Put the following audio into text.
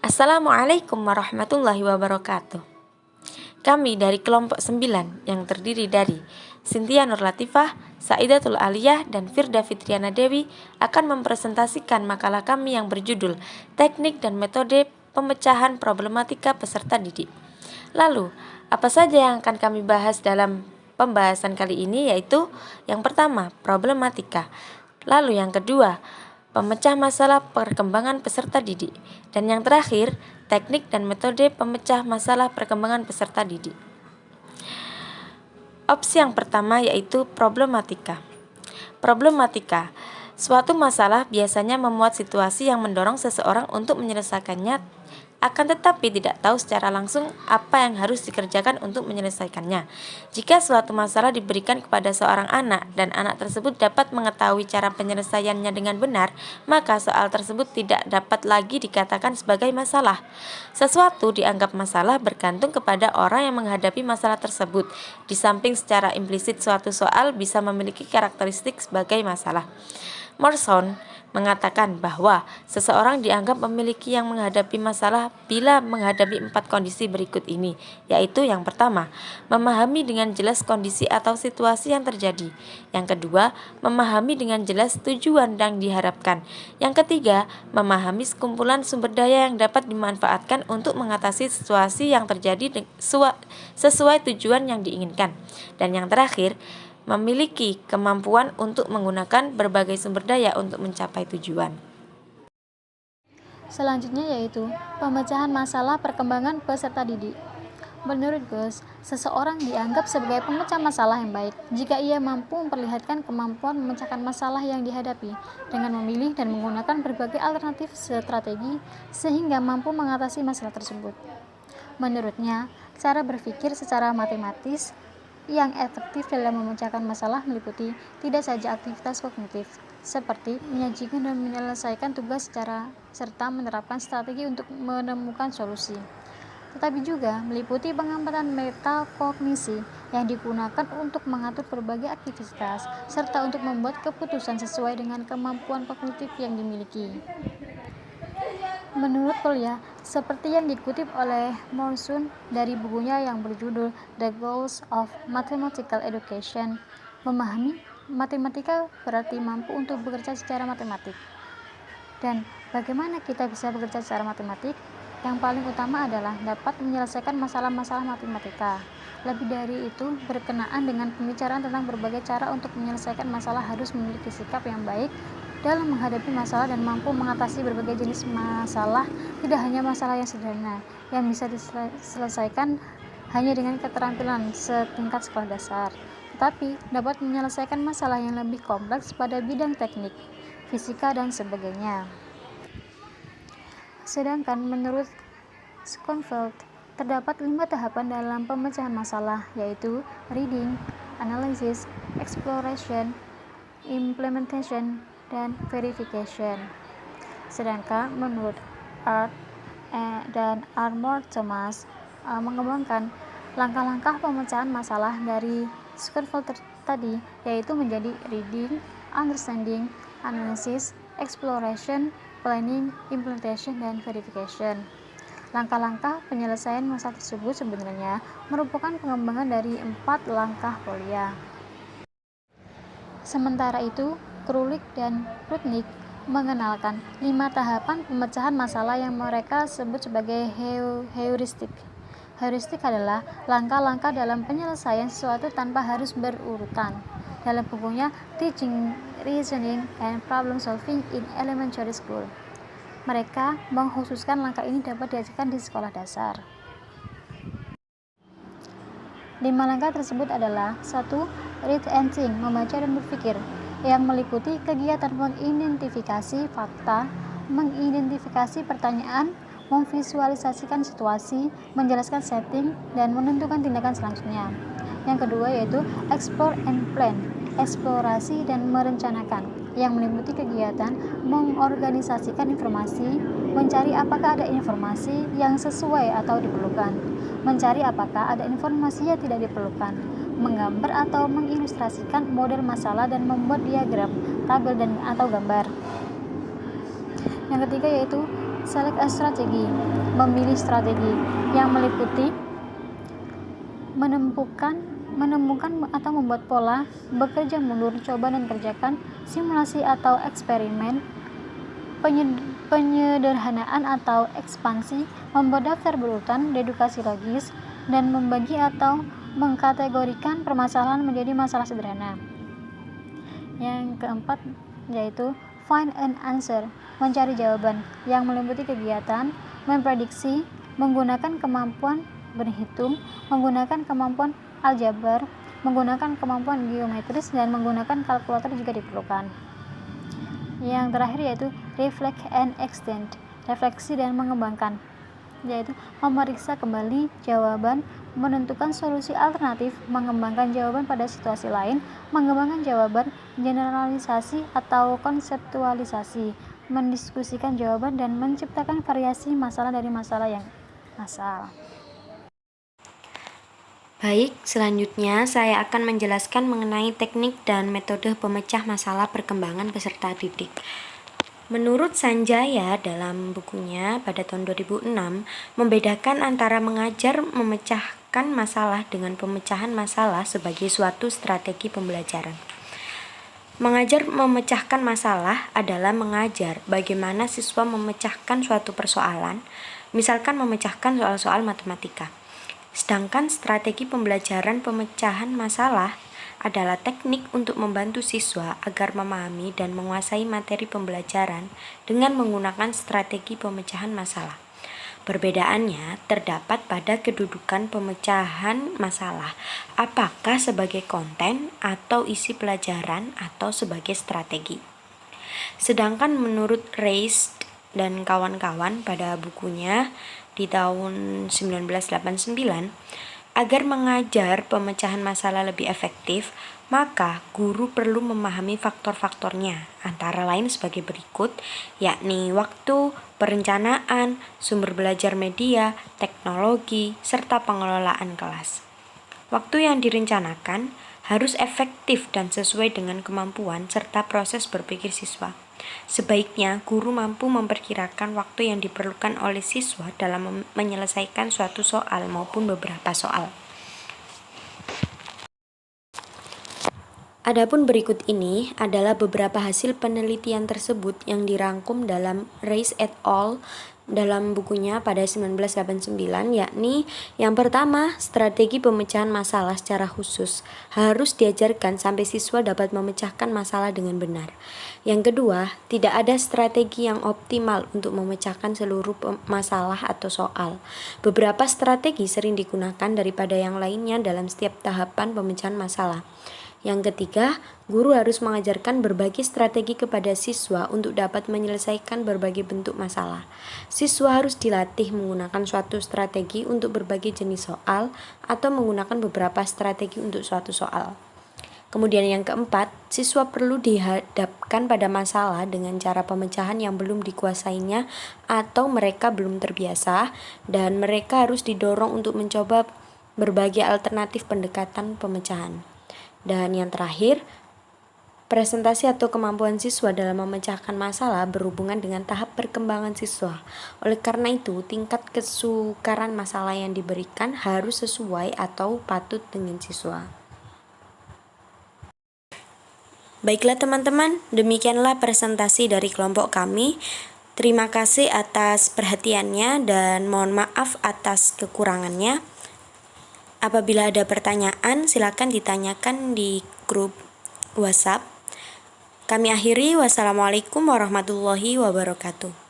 Assalamualaikum warahmatullahi wabarakatuh. Kami dari kelompok 9 yang terdiri dari Cynthia Nurlatifah, Saidatul Aliyah, dan Firda Fitriana Dewi akan mempresentasikan makalah kami yang berjudul Teknik dan Metode Pemecahan Problematika Peserta Didik. Lalu, apa saja yang akan kami bahas dalam pembahasan kali ini, yaitu yang pertama, problematika. Lalu yang kedua, pemecah masalah perkembangan peserta didik. Dan yang terakhir, teknik dan metode pemecah masalah perkembangan peserta didik. Opsi yang pertama yaitu problematika. Problematika, suatu masalah biasanya memuat situasi yang mendorong seseorang untuk menyelesaikannya, akan tetapi tidak tahu secara langsung apa yang harus dikerjakan untuk menyelesaikannya. Jika suatu masalah diberikan kepada seorang anak dan anak tersebut dapat mengetahui cara penyelesaiannya dengan benar, maka soal tersebut tidak dapat lagi dikatakan sebagai masalah. Sesuatu dianggap masalah bergantung kepada orang yang menghadapi masalah tersebut. Di samping secara implisit suatu soal bisa memiliki karakteristik sebagai masalah. Morrison mengatakan bahwa seseorang dianggap memiliki yang menghadapi masalah bila menghadapi 4 kondisi berikut ini, yaitu yang pertama, memahami dengan jelas kondisi atau situasi yang terjadi. Yang kedua, memahami dengan jelas tujuan yang diharapkan. Yang ketiga, memahami sekumpulan sumber daya yang dapat dimanfaatkan untuk mengatasi situasi yang terjadi sesuai tujuan yang diinginkan. Dan yang terakhir, memiliki kemampuan untuk menggunakan berbagai sumber daya untuk mencapai tujuan. Selanjutnya yaitu pemecahan masalah perkembangan peserta didik. Menurut Gus, seseorang dianggap sebagai pemecah masalah yang baik jika ia mampu memperlihatkan kemampuan memecahkan masalah yang dihadapi dengan memilih dan menggunakan berbagai alternatif strategi sehingga mampu mengatasi masalah tersebut. Menurutnya, cara berpikir secara matematis yang efektif dalam memecahkan masalah meliputi tidak saja aktivitas kognitif, seperti menyajikan dan menyelesaikan tugas serta menerapkan strategi untuk menemukan solusi, tetapi juga meliputi pengamatan metakognisi yang digunakan untuk mengatur berbagai aktivitas, serta untuk membuat keputusan sesuai dengan kemampuan kognitif yang dimiliki. Menurut Kolya, seperti yang dikutip oleh Morrison dari bukunya yang berjudul The Goals of Mathematical Education, memahami matematika berarti mampu untuk bekerja secara matematik. Dan bagaimana kita bisa bekerja secara matematik? Yang paling utama adalah dapat menyelesaikan masalah-masalah matematika. Lebih dari itu, berkenaan dengan pembicaraan tentang berbagai cara untuk menyelesaikan masalah harus memiliki sikap yang baik dalam menghadapi masalah dan mampu mengatasi berbagai jenis masalah, tidak hanya masalah yang sederhana yang bisa diselesaikan hanya dengan keterampilan setingkat sekolah dasar, tetapi dapat menyelesaikan masalah yang lebih kompleks pada bidang teknik, fisika, dan sebagainya. Sedangkan menurut Schoenfeld, terdapat 5 tahapan dalam pemecahan masalah, yaitu reading, analysis, exploration, implementation, dan verification. Sedangkan menurut Art dan Armour Thomas mengembangkan langkah-langkah pemecahan masalah dari Schoenfeld tadi, yaitu menjadi reading, understanding, analysis, exploration, planning, implementation, dan verification. Langkah-langkah penyelesaian masalah tersebut sebenarnya merupakan pengembangan dari 4 langkah Kolya. Sementara itu, Krulik dan Rudnick mengenalkan 5 tahapan pemecahan masalah yang mereka sebut sebagai heuristik. Heuristik adalah langkah-langkah dalam penyelesaian sesuatu tanpa harus berurutan. Dalam bukunya Teaching Reasoning and Problem Solving in Elementary School, mereka mengkhususkan langkah ini dapat diajarkan di sekolah dasar. 5 langkah tersebut adalah 1. Read and think, membaca dan berpikir, yang meliputi kegiatan mengidentifikasi fakta, mengidentifikasi pertanyaan, memvisualisasikan situasi, menjelaskan setting, dan menentukan tindakan selanjutnya. Yang kedua yaitu explore and plan, eksplorasi dan merencanakan, yang meliputi kegiatan mengorganisasikan informasi, mencari apakah ada informasi yang sesuai atau diperlukan, mencari apakah ada informasi yang tidak diperlukan, menggambar atau mengilustrasikan model masalah dan membuat diagram, tabel, dan atau gambar. Yang ketiga yaitu Select a strategy, memilih strategi yang meliputi menemukan atau membuat pola, bekerja mundur, coba dan kerjakan, simulasi atau eksperimen, penyederhanaan atau ekspansi, membuat daftar berurutan, dedukasi logis, dan membagi atau mengkategorikan permasalahan menjadi masalah sederhana. Yang keempat yaitu find an answer, mencari jawaban, yang meliputi kegiatan memprediksi, menggunakan kemampuan berhitung, menggunakan kemampuan aljabar, menggunakan kemampuan geometris, dan menggunakan kalkulator jika diperlukan. Yang terakhir yaitu reflect and extend, refleksi dan mengembangkan, yaitu memeriksa kembali jawaban, menentukan solusi alternatif, mengembangkan jawaban pada situasi lain, mengembangkan jawaban, generalisasi atau konseptualisasi, mendiskusikan jawaban, dan menciptakan variasi masalah dari masalah yang asal. Baik, selanjutnya saya akan menjelaskan mengenai teknik dan metode pemecah masalah perkembangan peserta didik. Menurut Sanjaya dalam bukunya pada tahun 2006, membedakan antara mengajar memecahkan masalah dengan pemecahan masalah sebagai suatu strategi pembelajaran. Mengajar memecahkan masalah adalah mengajar bagaimana siswa memecahkan suatu persoalan, misalkan memecahkan soal-soal matematika. Sedangkan strategi pembelajaran pemecahan masalah adalah teknik untuk membantu siswa agar memahami dan menguasai materi pembelajaran dengan menggunakan strategi pemecahan masalah. Perbedaannya terdapat pada kedudukan pemecahan masalah, apakah sebagai konten atau isi pelajaran atau sebagai strategi. Sedangkan menurut Reis dan kawan-kawan pada bukunya di tahun 1989, agar mengajar pemecahan masalah lebih efektif, maka guru perlu memahami faktor-faktornya, antara lain sebagai berikut, yakni waktu, perencanaan, sumber belajar media, teknologi, serta pengelolaan kelas. Waktu yang direncanakan harus efektif dan sesuai dengan kemampuan serta proses berpikir siswa. Sebaiknya guru mampu memperkirakan waktu yang diperlukan oleh siswa dalam menyelesaikan suatu soal maupun beberapa soal. Adapun berikut ini adalah beberapa hasil penelitian tersebut yang dirangkum dalam Reis et al. Dalam bukunya pada 1989, yakni yang pertama, strategi pemecahan masalah secara khusus harus diajarkan sampai siswa dapat memecahkan masalah dengan benar. Yang kedua, tidak ada strategi yang optimal untuk memecahkan seluruh masalah atau soal. Beberapa strategi sering digunakan daripada yang lainnya dalam setiap tahapan pemecahan masalah. Yang ketiga, guru harus mengajarkan berbagai strategi kepada siswa untuk dapat menyelesaikan berbagai bentuk masalah. Siswa harus dilatih menggunakan suatu strategi untuk berbagai jenis soal atau menggunakan beberapa strategi untuk suatu soal. Kemudian yang keempat, siswa perlu dihadapkan pada masalah dengan cara pemecahan yang belum dikuasainya atau mereka belum terbiasa, dan mereka harus didorong untuk mencoba berbagai alternatif pendekatan pemecahan. Dan yang terakhir, presentasi atau kemampuan siswa dalam memecahkan masalah berhubungan dengan tahap perkembangan siswa. Oleh karena itu, tingkat kesukaran masalah yang diberikan harus sesuai atau patut dengan siswa. Baiklah teman-teman, demikianlah presentasi dari kelompok kami. Terima kasih atas perhatiannya dan mohon maaf atas kekurangannya. Apabila ada pertanyaan, silakan ditanyakan di grup WhatsApp. Kami akhiri, wassalamualaikum warahmatullahi wabarakatuh.